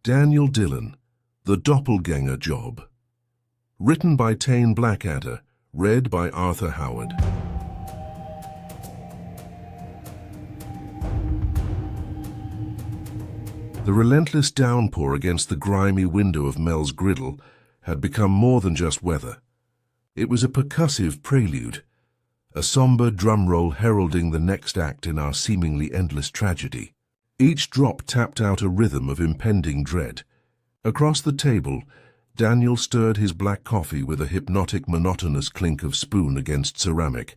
Daniel Dillon, The Doppelganger Job. Written by Tane Blackadder, read by Arthur Howard. The relentless downpour against the grimy window of Mel's griddle had become more than just weather. It was a percussive prelude, a somber drum roll heralding the next act in our seemingly endless tragedy. Each drop tapped out a rhythm of impending dread. Across the table, Daniel stirred his black coffee with a hypnotic, monotonous clink of spoon against ceramic,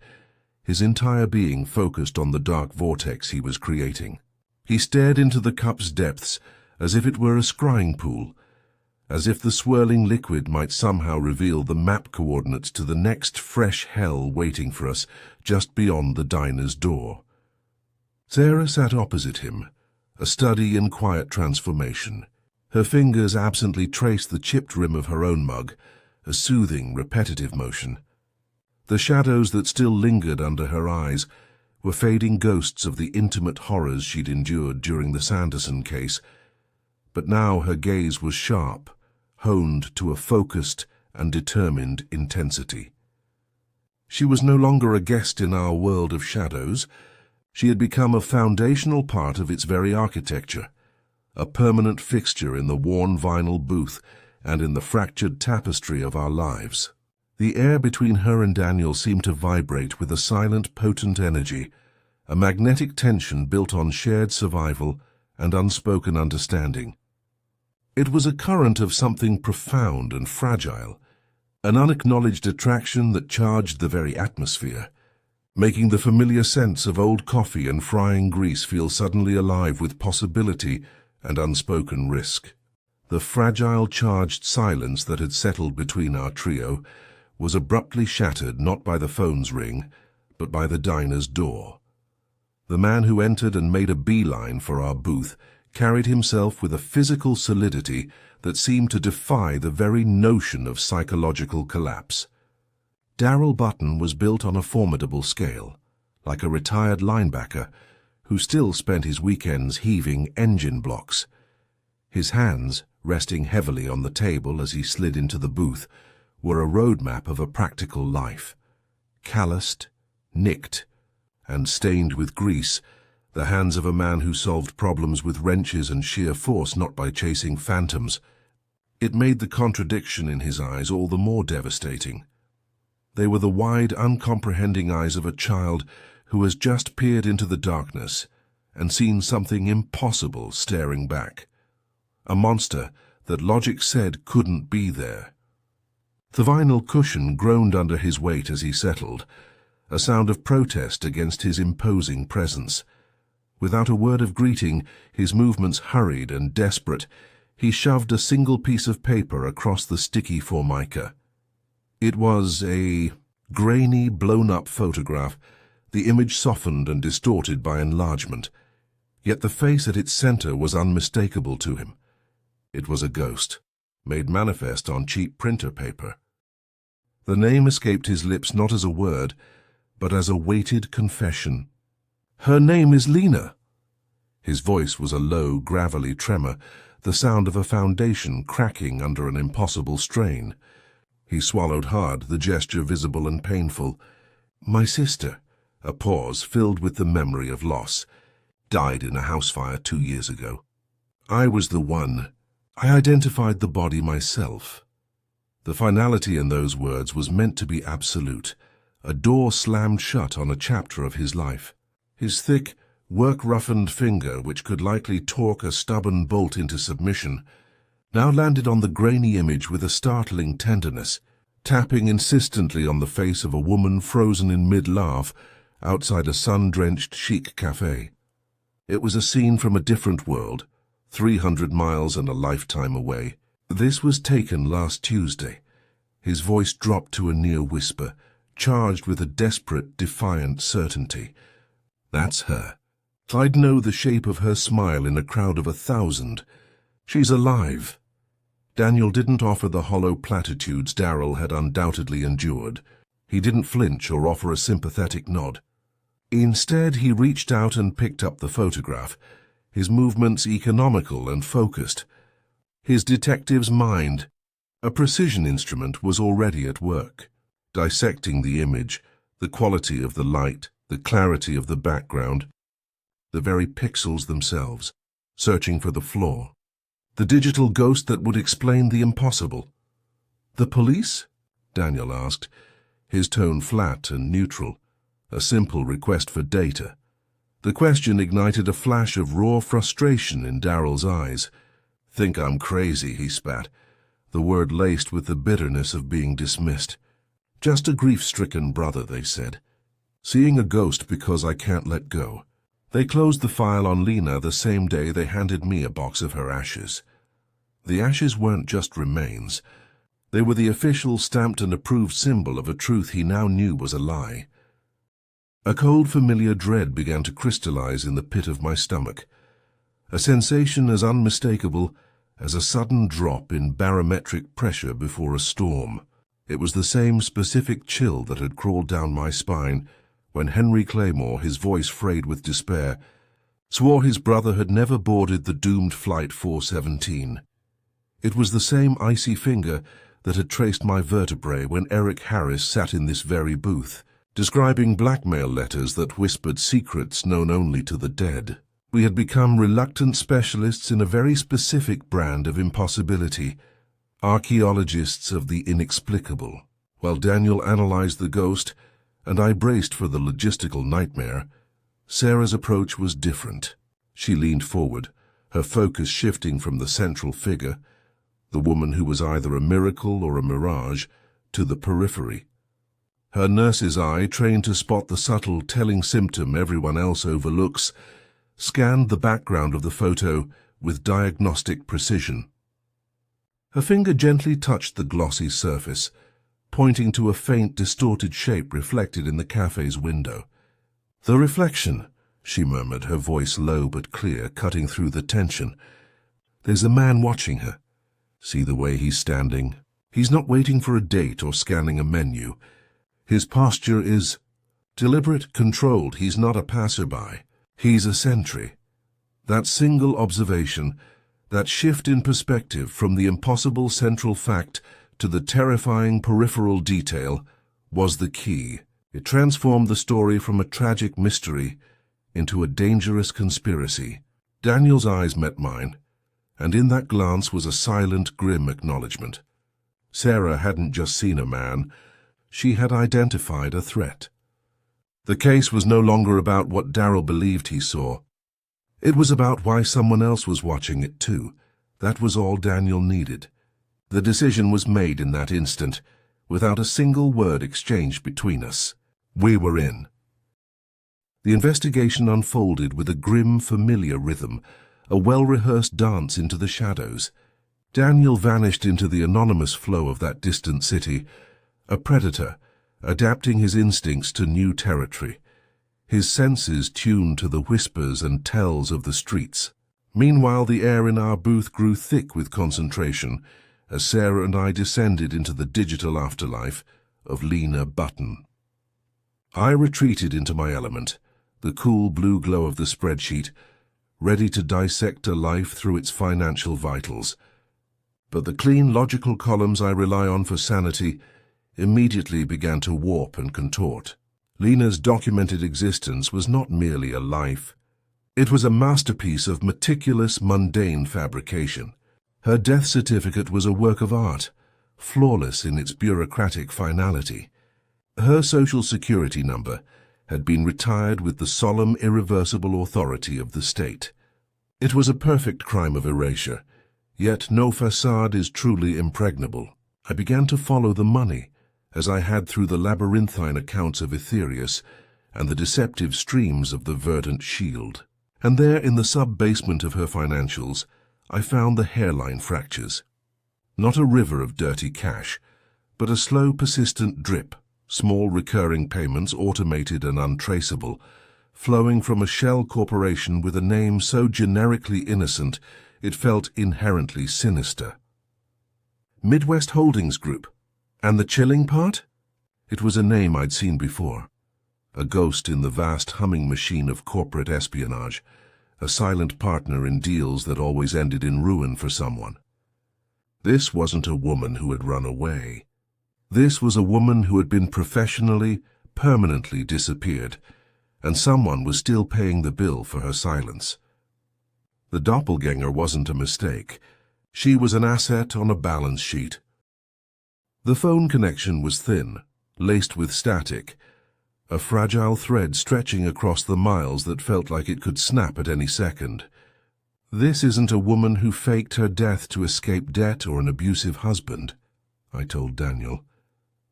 his entire being focused on the dark vortex he was creating. He stared into the cup's depths as if it were a scrying pool, as if the swirling liquid might somehow reveal the map coordinates to the next fresh hell waiting for us just beyond the diner's door. Sarah sat opposite him, a study in quiet transformation. Her fingers absently traced the chipped rim of her own mug, a soothing, repetitive motion. The shadows that still lingered under her eyes were fading ghosts of the intimate horrors she'd endured during the Sanderson case, but now her gaze was sharp, honed to a focused and determined intensity. She was no longer a guest in our world of shadows. She had become a foundational part of its very architecture, a permanent fixture in the worn vinyl booth and in the fractured tapestry of our lives. The air between her and Daniel seemed to vibrate with a silent, potent energy, a magnetic tension built on shared survival and unspoken understanding. It was a current of something profound and fragile, an unacknowledged attraction that charged the very atmosphere, making the familiar scents of old coffee and frying grease feel suddenly alive with possibility and unspoken risk. The fragile, charged silence that had settled between our trio was abruptly shattered not by the phone's ring, but by the diner's door. The man who entered and made a beeline for our booth carried himself with a physical solidity that seemed to defy the very notion of psychological collapse. Daryl Button was built on a formidable scale, like a retired linebacker who still spent his weekends heaving engine blocks. His hands, resting heavily on the table as he slid into the booth, were a roadmap of a practical life. Calloused, nicked, and stained with grease, the hands of a man who solved problems with wrenches and sheer force, not by chasing phantoms. It made the contradiction in his eyes all the more devastating. They were the wide, uncomprehending eyes of a child who has just peered into the darkness and seen something impossible staring back. A monster that logic said couldn't be there. The vinyl cushion groaned under his weight as he settled, a sound of protest against his imposing presence. Without a word of greeting, his movements hurried and desperate, he shoved a single piece of paper across the sticky formica. It was a grainy, blown-up photograph, the image softened and distorted by enlargement. Yet the face at its center was unmistakable to him. It was a ghost, made manifest on cheap printer paper. The name escaped his lips not as a word, but as a weighted confession. "Her name is Lena." His voice was a low, gravelly tremor, the sound of a foundation cracking under an impossible strain. He swallowed hard, the gesture visible and painful. "My sister," a pause filled with the memory of loss, "died in a house fire 2 years ago. I was the one. I identified the body myself." The finality in those words was meant to be absolute, a door slammed shut on a chapter of his life. His thick, work-roughened finger, which could likely torque a stubborn bolt into submission, now landed on the grainy image with a startling tenderness, tapping insistently on the face of a woman frozen in mid-laugh outside a sun-drenched chic cafe. It was a scene from a different world, 300 miles and a lifetime away. "This was taken last Tuesday." His voice dropped to a near whisper, charged with a desperate, defiant certainty. "That's her. I'd know the shape of her smile in a crowd of 1,000. She's alive." Daniel didn't offer the hollow platitudes Daryl had undoubtedly endured. He didn't flinch or offer a sympathetic nod. Instead, he reached out and picked up the photograph, his movements economical and focused. His detective's mind, a precision instrument, was already at work, dissecting the image, the quality of the light, the clarity of the background, the very pixels themselves, searching for the flaw, the digital ghost that would explain the impossible. "The police?" Daniel asked, his tone flat and neutral, a simple request for data. The question ignited a flash of raw frustration in Daryl's eyes. "Think I'm crazy," he spat, the word laced with the bitterness of being dismissed. "Just a grief-stricken brother," they said. "Seeing a ghost because I can't let go." They closed the file on Lena the same day they handed me a box of her ashes. The ashes weren't just remains. They were the official, stamped and approved symbol of a truth he now knew was a lie. A cold, familiar dread began to crystallize in the pit of my stomach, a sensation as unmistakable as a sudden drop in barometric pressure before a storm. It was the same specific chill that had crawled down my spine when Henry Claymore, his voice frayed with despair, swore his brother had never boarded the doomed Flight 417. It was the same icy finger that had traced my vertebrae when Eric Harris sat in this very booth, describing blackmail letters that whispered secrets known only to the dead. We had become reluctant specialists in a very specific brand of impossibility, archaeologists of the inexplicable. While Daniel analyzed the ghost, and I braced for the logistical nightmare, Sarah's approach was different. She leaned forward, her focus shifting from the central figure, the woman who was either a miracle or a mirage, to the periphery. Her nurse's eye, trained to spot the subtle, telling symptom everyone else overlooks, scanned the background of the photo with diagnostic precision. Her finger gently touched the glossy surface, pointing to a faint, distorted shape reflected in the cafe's window. "The reflection," she murmured, her voice low but clear, cutting through the tension. "There's a man watching her. See the way he's standing? He's not waiting for a date or scanning a menu. His posture is deliberate, controlled. He's not a passerby. He's a sentry." That single observation, that shift in perspective from the impossible central fact to the terrifying peripheral detail, was the key. It transformed the story from a tragic mystery into a dangerous conspiracy. Daniel's eyes met mine, and in that glance was a silent, grim acknowledgement. Sarah hadn't just seen a man, she had identified a threat. The case was no longer about what Daryl believed he saw. It was about why someone else was watching it too. That was all Daniel needed. The decision was made in that instant, without a single word exchanged between us. We were in. The investigation unfolded with a grim, familiar rhythm, a well-rehearsed dance into the shadows. Daniel vanished into the anonymous flow of that distant city, a predator, adapting his instincts to new territory, his senses tuned to the whispers and tells of the streets. Meanwhile, the air in our booth grew thick with concentration as Sarah and I descended into the digital afterlife of Lena Button. I retreated into my element, the cool blue glow of the spreadsheet, ready to dissect a life through its financial vitals. But the clean, logical columns I rely on for sanity immediately began to warp and contort. Lena's documented existence was not merely a life. It was a masterpiece of meticulous, mundane fabrication. Her death certificate was a work of art, flawless in its bureaucratic finality. Her social security number had been retired with the solemn, irreversible authority of the state. It was a perfect crime of erasure, yet no facade is truly impregnable. I began to follow the money, as I had through the labyrinthine accounts of Aetherius and the deceptive streams of the verdant shield. And there, in the sub-basement of her financials, I found the hairline fractures. Not a river of dirty cash, but a slow, persistent drip, small recurring payments, automated and untraceable, flowing from a shell corporation with a name so generically innocent it felt inherently sinister. Midwest Holdings Group. And the chilling part? It was a name I'd seen before. A ghost in the vast humming machine of corporate espionage, a silent partner in deals that always ended in ruin for someone. This wasn't a woman who had run away. This was a woman who had been professionally, permanently disappeared, and someone was still paying the bill for her silence. The doppelganger wasn't a mistake. She was an asset on a balance sheet. The phone connection was thin, laced with static, a fragile thread stretching across the miles that felt like it could snap at any second. This isn't a woman who faked her death to escape debt or an abusive husband, I told Daniel,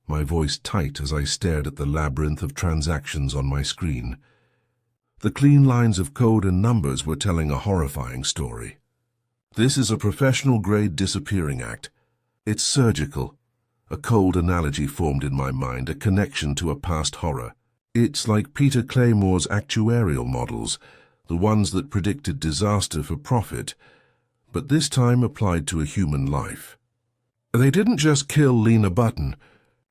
my voice tight as I stared at the labyrinth of transactions on my screen. The clean lines of code and numbers were telling a horrifying story. This is a professional-grade disappearing act. It's surgical. A cold analogy formed in my mind, a connection to a past horror. It's like Peter Claymore's actuarial models, the ones that predicted disaster for profit, but this time applied to a human life. They didn't just kill Lena Button.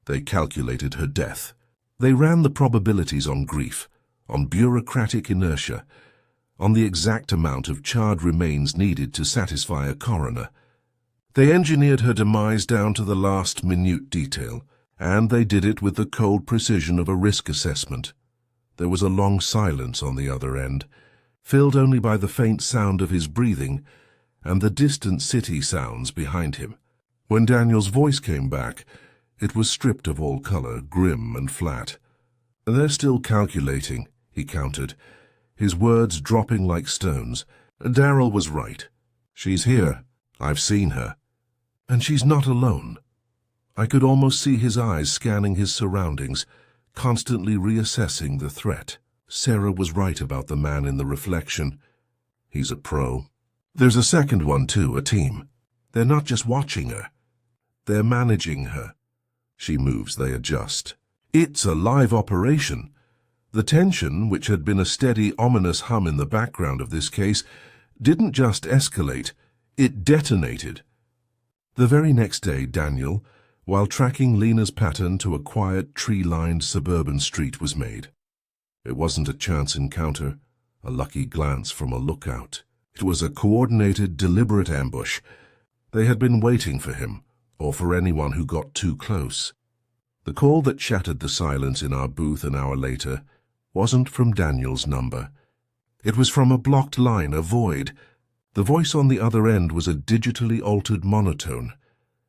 They calculated her death. They ran the probabilities on grief, on bureaucratic inertia, on the exact amount of charred remains needed to satisfy a coroner. They engineered her demise down to the last minute detail, and they did it with the cold precision of a risk assessment. There was a long silence on the other end, filled only by the faint sound of his breathing and the distant city sounds behind him. When Daniel's voice came back, it was stripped of all color, grim and flat. "They're still calculating," he countered, his words dropping like stones. "Daryl was right. She's here. I've seen her. And she's not alone." I could almost see his eyes scanning his surroundings, constantly reassessing the threat. Sarah was right about the man in the reflection. He's a pro. There's a second one, too, a team. They're not just watching her. They're managing her. She moves, they adjust. It's a live operation. The tension, which had been a steady, ominous hum in the background of this case, didn't just escalate, it detonated. The very next day, Daniel, while tracking Lena's pattern to a quiet, tree-lined suburban street, was made. It wasn't a chance encounter, a lucky glance from a lookout. It was a coordinated, deliberate ambush. They had been waiting for him, or for anyone who got too close. The call that shattered the silence in our booth an hour later wasn't from Daniel's number. It was from a blocked line, a void. The voice on the other end was a digitally altered monotone,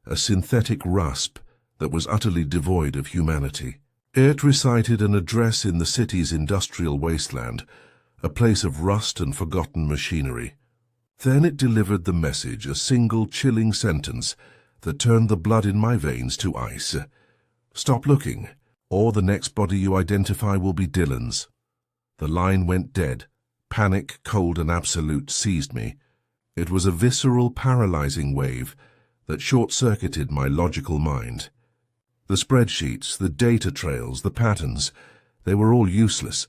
a synthetic rasp that was utterly devoid of humanity. It recited an address in the city's industrial wasteland, a place of rust and forgotten machinery. Then it delivered the message, a single chilling sentence that turned the blood in my veins to ice. "Stop looking, or the next body you identify will be Dylan's." The line went dead. Panic, cold and absolute, seized me. It was a visceral, paralyzing wave that short-circuited my logical mind. The spreadsheets, the data trails, the patterns, they were all useless.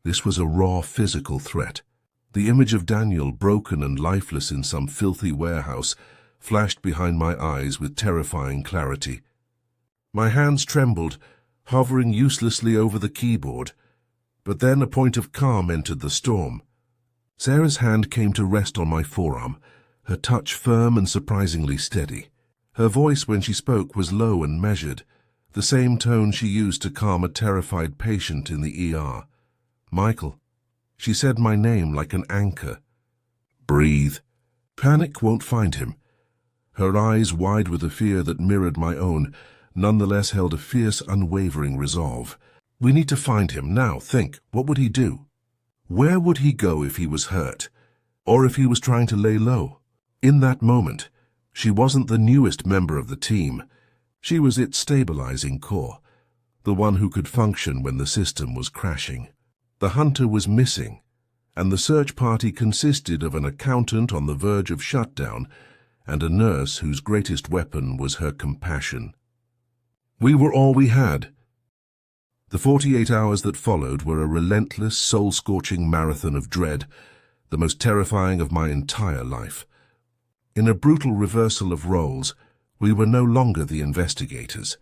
This was a raw physical threat. The image of Daniel, broken and lifeless in some filthy warehouse, flashed behind my eyes with terrifying clarity. My hands trembled, hovering uselessly over the keyboard. But then a point of calm entered the storm. Sarah's hand came to rest on my forearm, her touch firm and surprisingly steady. Her voice when she spoke was low and measured, the same tone she used to calm a terrified patient in the ER. "Michael." She said my name like an anchor. "Breathe. Panic won't find him." Her eyes, wide with a fear that mirrored my own, nonetheless held a fierce, unwavering resolve. "We need to find him now. Think, what would he do? Where would he go if he was hurt? Or if he was trying to lay low?" In that moment, she wasn't the newest member of the team. She was its stabilizing core, the one who could function when the system was crashing. The hunter was missing, and the search party consisted of an accountant on the verge of shutdown and a nurse whose greatest weapon was her compassion. We were all we had. The 48 hours that followed were a relentless, soul-scorching marathon of dread, the most terrifying of my entire life. In a brutal reversal of roles, we were no longer the investigators.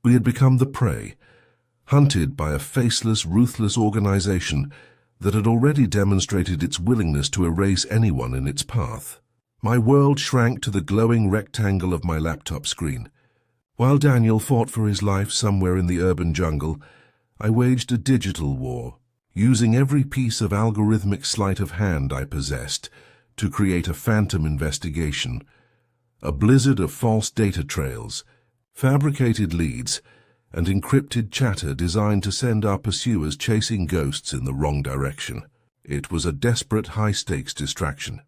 We had become the prey, hunted by a faceless, ruthless organization that had already demonstrated its willingness to erase anyone in its path. My world shrank to the glowing rectangle of my laptop screen. While Daniel fought for his life somewhere in the urban jungle, I waged a digital war, using every piece of algorithmic sleight of hand I possessed to create a phantom investigation, a blizzard of false data trails, fabricated leads, and encrypted chatter designed to send our pursuers chasing ghosts in the wrong direction. It was a desperate, high-stakes distraction.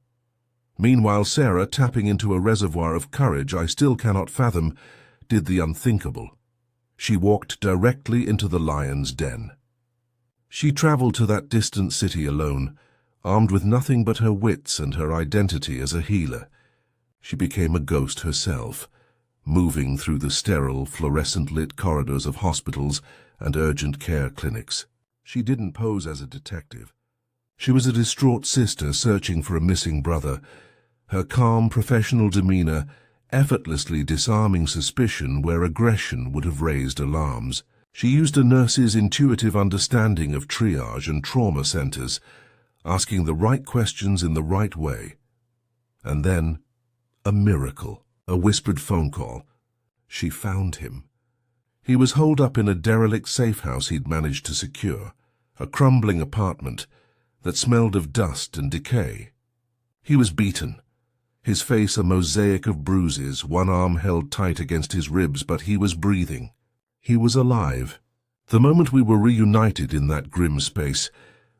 Meanwhile, Sarah, tapping into a reservoir of courage I still cannot fathom, did the unthinkable. She walked directly into the lion's den. She traveled to that distant city alone, armed with nothing but her wits and her identity as a healer. She became a ghost herself, moving through the sterile, fluorescent-lit corridors of hospitals and urgent care clinics. She didn't pose as a detective. She was a distraught sister searching for a missing brother, her calm, professional demeanor effortlessly disarming suspicion where aggression would have raised alarms. She used a nurse's intuitive understanding of triage and trauma centers, asking the right questions in the right way. And then, a miracle, a whispered phone call. She found him. He was holed up in a derelict safe house he'd managed to secure, a crumbling apartment that smelled of dust and decay. He was beaten, his face a mosaic of bruises, one arm held tight against his ribs, but he was breathing. He was alive. The moment we were reunited in that grim space,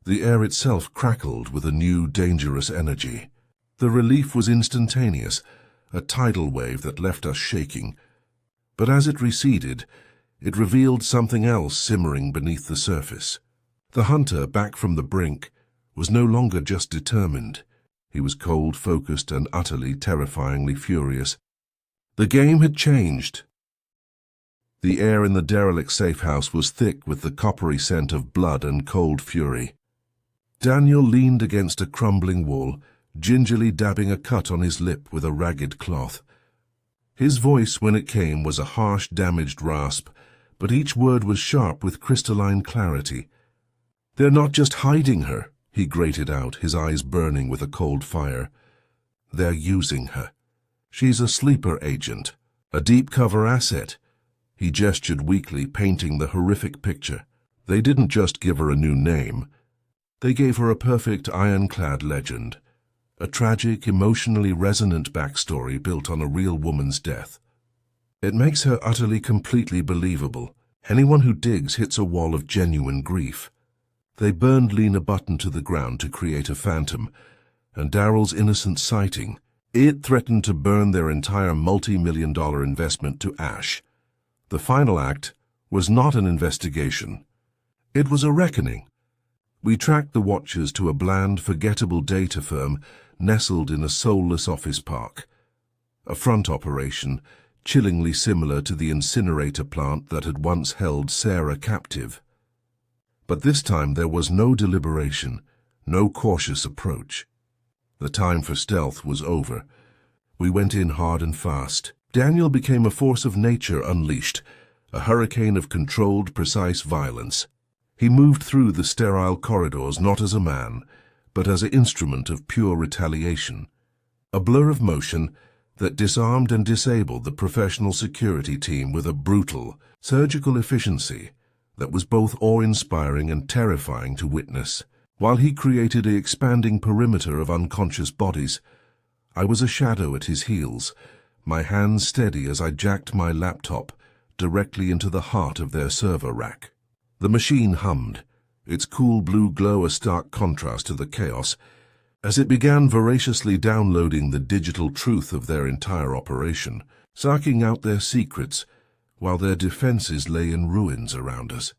the air itself crackled with a new, dangerous energy. The relief was instantaneous, a tidal wave that left us shaking. But as it receded, it revealed something else simmering beneath the surface. The hunter, back from the brink, was no longer just determined. He was cold, focused, and utterly, terrifyingly furious. The game had changed. The air in the derelict safe house was thick with the coppery scent of blood and cold fury. Daniel leaned against a crumbling wall, gingerly dabbing a cut on his lip with a ragged cloth. His voice, when it came, was a harsh, damaged rasp, but each word was sharp with crystalline clarity. "They're not just hiding her," he grated out, his eyes burning with a cold fire. "They're using her. She's a sleeper agent, a deep-cover asset." He gestured weakly, painting the horrific picture. They didn't just give her a new name. They gave her a perfect ironclad legend, a tragic, emotionally resonant backstory built on a real woman's death. It makes her utterly, completely believable. Anyone who digs hits a wall of genuine grief. They burned Lena Button to the ground to create a phantom, and Daryl's innocent sighting. It threatened to burn their entire multi-million-dollar investment to ash. The final act was not an investigation. It was a reckoning. We tracked the watchers to a bland, forgettable data firm nestled in a soulless office park. A front operation, chillingly similar to the incinerator plant that had once held Sarah captive. But this time there was no deliberation, no cautious approach. The time for stealth was over. We went in hard and fast. Daniel became a force of nature unleashed, a hurricane of controlled, precise violence. He moved through the sterile corridors not as a man, but as an instrument of pure retaliation. A blur of motion that disarmed and disabled the professional security team with a brutal, surgical efficiency that was both awe-inspiring and terrifying to witness. While he created an expanding perimeter of unconscious bodies, I was a shadow at his heels, my hands steady as I jacked my laptop directly into the heart of their server rack. The machine hummed, its cool blue glow a stark contrast to the chaos, as it began voraciously downloading the digital truth of their entire operation, sucking out their secrets while their defenses lay in ruins around us.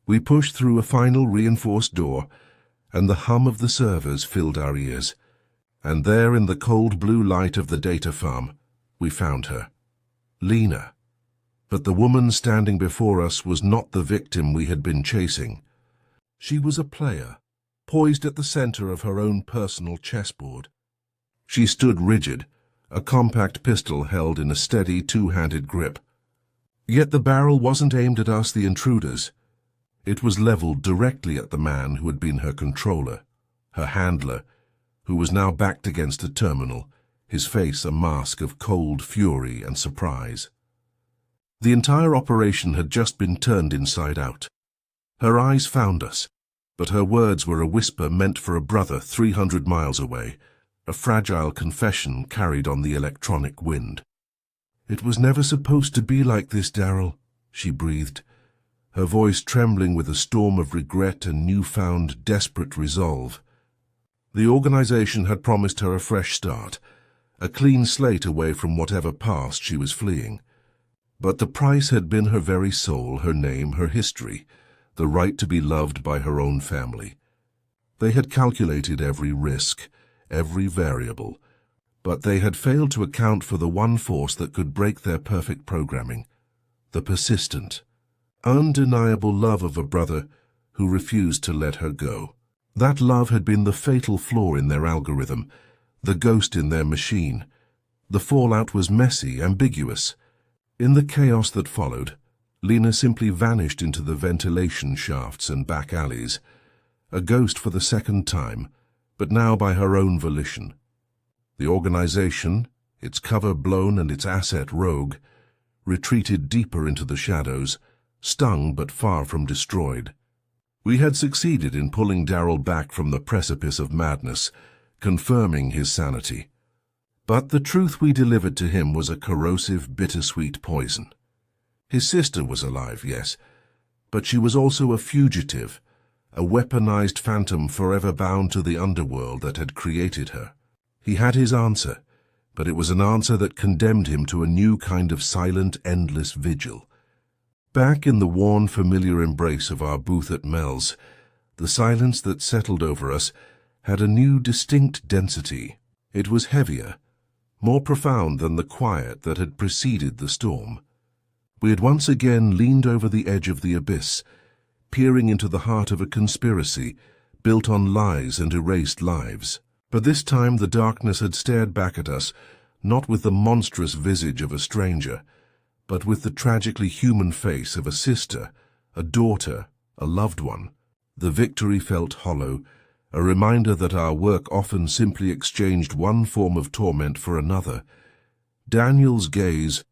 We pushed through a final reinforced door, and the hum of the servers filled our ears. And there, in the cold blue light of the data farm, we found her. Lena. But the woman standing before us was not the victim we had been chasing. She was a player, poised at the center of her own personal chessboard. She stood rigid, a compact pistol held in a steady two-handed grip. Yet the barrel wasn't aimed at us, the intruders. It was leveled directly at the man who had been her controller, her handler, who was now backed against a terminal, his face a mask of cold fury and surprise. The entire operation had just been turned inside out. Her eyes found us, but her words were a whisper meant for a brother 300 miles away, a fragile confession carried on the electronic wind. "It was never supposed to be like this, Daryl," she breathed, her voice trembling with a storm of regret and newfound desperate resolve. The organization had promised her a fresh start, a clean slate away from whatever past she was fleeing. But the price had been her very soul, her name, her history, the right to be loved by her own family. They had calculated every risk, every variable, but they had failed to account for the one force that could break their perfect programming, the persistent, undeniable love of a brother who refused to let her go. That love had been the fatal flaw in their algorithm, the ghost in their machine. The fallout was messy, ambiguous. In the chaos that followed, Lena simply vanished into the ventilation shafts and back alleys, a ghost for the second time, but now by her own volition. The organization, its cover blown and its asset rogue, retreated deeper into the shadows, stung but far from destroyed. We had succeeded in pulling Daryl back from the precipice of madness, confirming his sanity. But the truth we delivered to him was a corrosive, bittersweet poison. His sister was alive, yes, but she was also a fugitive, a weaponized phantom forever bound to the underworld that had created her. He had his answer, but it was an answer that condemned him to a new kind of silent, endless vigil. Back in the worn, familiar embrace of our booth at Mel's, the silence that settled over us had a new, distinct density. It was heavier, more profound than the quiet that had preceded the storm. We had once again leaned over the edge of the abyss, peering into the heart of a conspiracy built on lies and erased lives. But this time the darkness had stared back at us, not with the monstrous visage of a stranger, but with the tragically human face of a sister, a daughter, a loved one. The victory felt hollow, a reminder that our work often simply exchanged one form of torment for another. Daniel's gaze,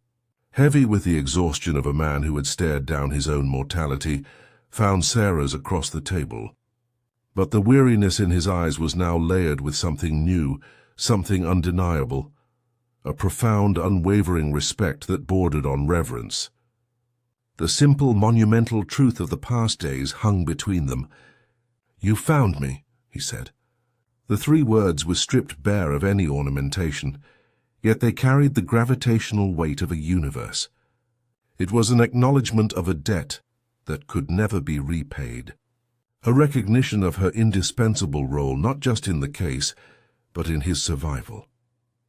heavy with the exhaustion of a man who had stared down his own mortality, found Sarah's across the table. But the weariness in his eyes was now layered with something new, something undeniable, a profound, unwavering respect that bordered on reverence. The simple, monumental truth of the past days hung between them. "You found me," he said. The 3 words were stripped bare of any ornamentation, yet they carried the gravitational weight of a universe. It was an acknowledgment of a debt that could never be repaid, a recognition of her indispensable role not just in the case, but in his survival.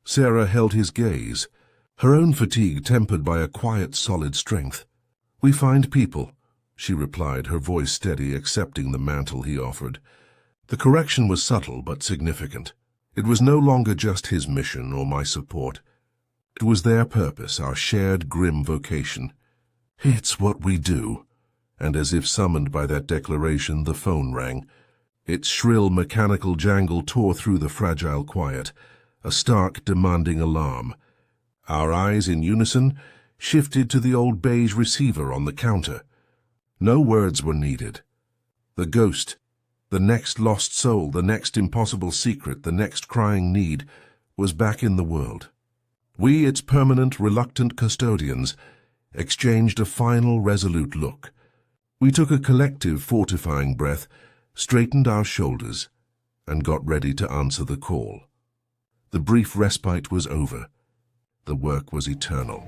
Sarah held his gaze, her own fatigue tempered by a quiet, solid strength. "We find people," she replied, her voice steady, accepting the mantle he offered. The correction was subtle but significant. It was no longer just his mission or my support. It was their purpose, our shared grim vocation. "It's what we do." And as if summoned by that declaration, the phone rang. Its shrill mechanical jangle tore through the fragile quiet, a stark, demanding alarm. Our eyes, in unison, shifted to the old beige receiver on the counter. No words were needed. The ghost, the next lost soul, the next impossible secret, the next crying need, was back in the world. We, its permanent, reluctant custodians, exchanged a final, resolute look. We took a collective, fortifying breath, straightened our shoulders, and got ready to answer the call. The brief respite was over. The work was eternal.